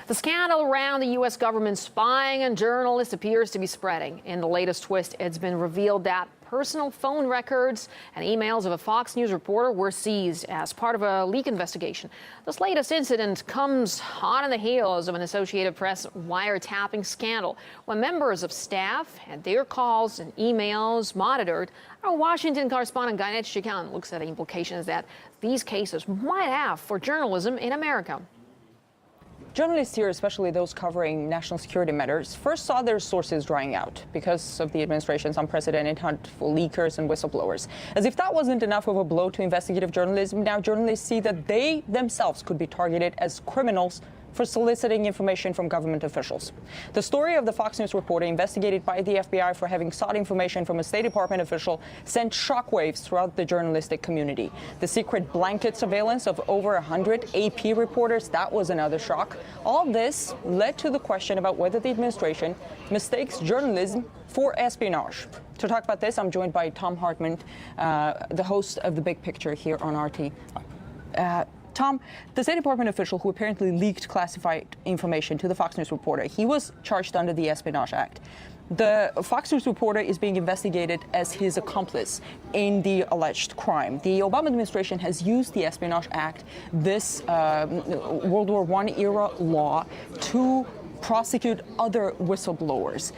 The scandal around the U.S. government spying on journalists appears to be spreading. In the latest twist, it's been revealed that personal phone records and emails of a Fox News reporter were seized as part of a leak investigation. This latest incident comes hot on the heels of an Associated Press wiretapping scandal when members of staff had their calls and emails monitored. Our Washington correspondent Ganesh Chikan looks at the implications that these cases might have for journalism in America. Journalists here, especially those covering national security matters, first saw their sources drying out because of the administration's unprecedented hunt for leakers and whistleblowers. As if that wasn't enough of a blow to investigative journalism, now journalists see that they themselves could be targeted as criminals for soliciting information from government officials. The story of the Fox News reporter investigated by the FBI for having sought information from a State Department official sent shockwaves throughout the journalistic community. The secret blanket surveillance of over 100 AP reporters, that was another shock. All this led to the question about whether the administration mistakes journalism for espionage. To talk about this, I'm joined by Tom Hartman, the host of The Big Picture here on RT. Tom, the State Department official who apparently leaked classified information to the Fox News reporter, he was charged under the Espionage Act. The Fox News reporter is being investigated as his accomplice in the alleged crime. The Obama administration has used the Espionage Act, this World War I era law, to prosecute other whistleblowers.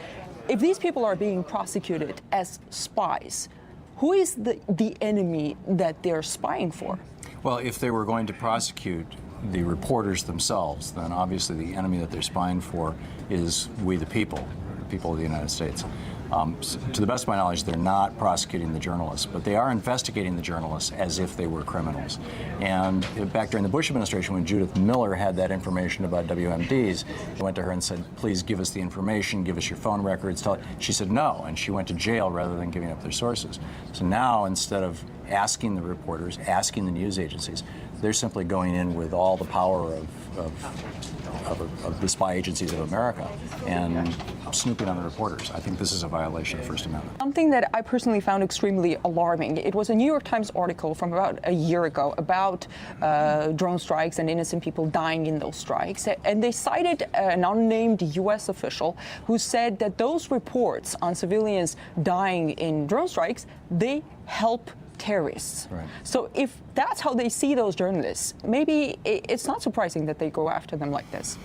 If these people are being prosecuted as spies, who is the enemy that they're spying for? Well, if they were going to prosecute the reporters themselves, then obviously the enemy that they're spying for is we the people of the United States. To the best of my knowledge, they're not prosecuting the journalists, but they are investigating the journalists as if they were criminals. And back during the Bush administration, when Judith Miller had that information about WMDs, they went to her and said, please give us the information, give us your phone records. She said no, and she went to jail rather than giving up their sources. So now, instead of asking the reporters, asking the news agencies, they're simply going in with all the power of the spy agencies of America and snooping on the reporters. I think this is a violation of the First Amendment. Something that I personally found extremely alarming. It was a New York Times article from about a year ago about drone strikes and innocent people dying in those strikes. And they cited an unnamed U.S. official who said that those reports on civilians dying in drone strikes, they help terrorists. Right. So if that's how they see those journalists, maybe it's not surprising that they go after them like this.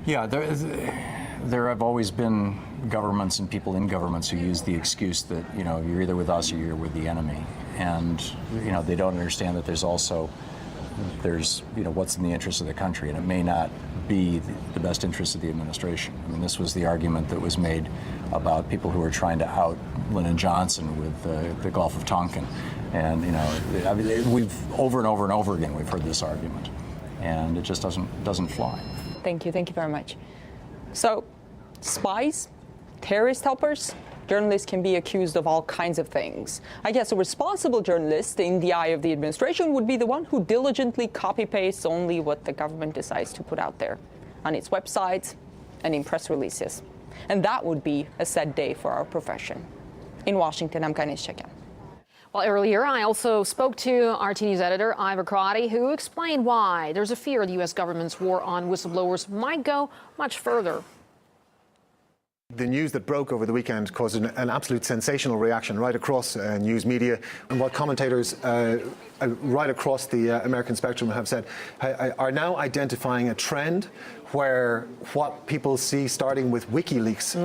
Yeah, there have always been governments and people in governments who use the excuse that, you're either with us or you're with the enemy. And, they don't understand that there's what's in the interest of the country, and it may not be the best interest of the administration. I mean, this was the argument that was made about people who were trying to out Lyndon Johnson with the Gulf of Tonkin. And, we've over and over and over again, we've heard this argument, and it just doesn't fly. Thank you very much. So, spies, terrorist helpers, journalists can be accused of all kinds of things. I guess a responsible journalist, in the eye of the administration, would be the one who diligently copy-pastes only what the government decides to put out there on its websites and in press releases. And that would be a sad day for our profession. In Washington, I'm Ganesh Chikan. Well, earlier, I also spoke to RT News editor Ivor Crotty, who explained why there's a fear the U.S. government's war on whistleblowers might go much further. The news that broke over the weekend caused an absolute sensational reaction right across news media, and what commentators right across the American spectrum have said are now identifying a trend where what people see starting with WikiLeaks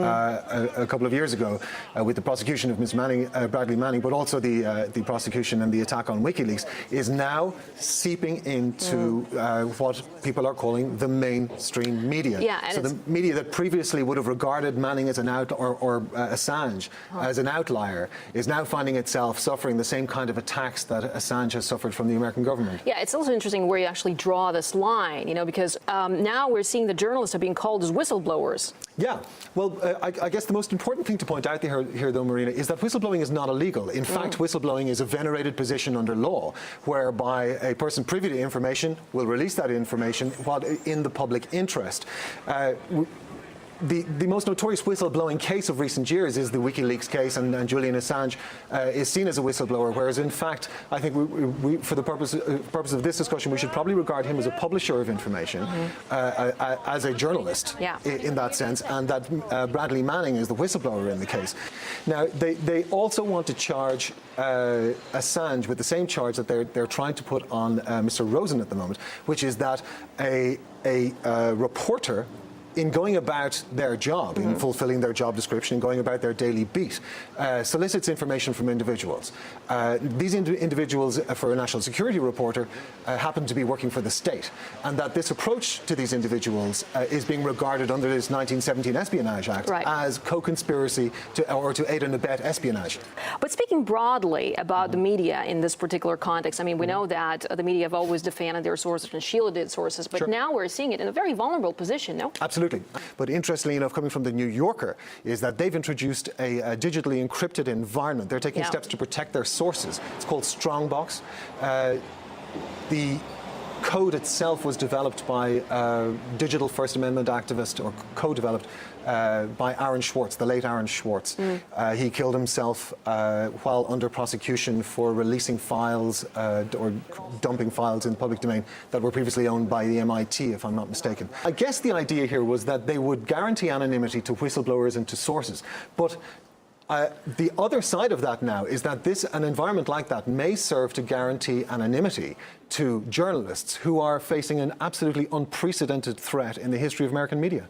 a couple of years ago with the prosecution of Ms. Bradley Manning, but also the prosecution and the attack on WikiLeaks, is now seeping into what people are calling the mainstream media. Yeah, so the media that previously would have regarded Manning as an or Assange as an outlier is now finding itself suffering the same kind of attacks that Assange has suffered from the American government. Yeah, it's also interesting where you actually draw this line, because now we're seeing the journalists are being called as whistleblowers. Yeah, well, I guess the most important thing to point out here, though, Marina, is that whistleblowing is not illegal. In fact, whistleblowing is a venerated position under law, whereby a person privy to information will release that information while in the public interest. the most notorious whistleblowing case of recent years is the WikiLeaks case, and Julian Assange is seen as a whistleblower, whereas in fact, I think we for the purpose of this discussion, we should probably regard him as a publisher of information, as a journalist in that sense, and that Bradley Manning is the whistleblower in the case. Now, they also want to charge Assange with the same charge that they're trying to put on Mr. Rosen at the moment, which is that a reporter, in going about their job, in fulfilling their job description, in going about their daily beat, solicits information from individuals. These individuals, for a national security reporter, happen to be working for the state, and that this approach to these individuals is being regarded under this 1917 Espionage Act as co-conspiracy to aid and abet espionage. But speaking broadly about the media in this particular context, I mean, we know that the media have always defended their sources and shielded sources, but now we're seeing it in a very vulnerable position, no? Absolutely. But interestingly enough, coming from the New Yorker, is that they've introduced a digitally encrypted environment. They're taking steps to protect their sources. It's called Strongbox. The code itself was developed by digital First Amendment activist, or co-developed by Aaron Swartz, the late Aaron Swartz. He killed himself while under prosecution for releasing files or dumping files in the public domain that were previously owned by the MIT, if I'm not mistaken. I guess the idea here was that they would guarantee anonymity to whistleblowers and to sources. But the other side of that now is that an environment like that may serve to guarantee anonymity to journalists who are facing an absolutely unprecedented threat in the history of American media.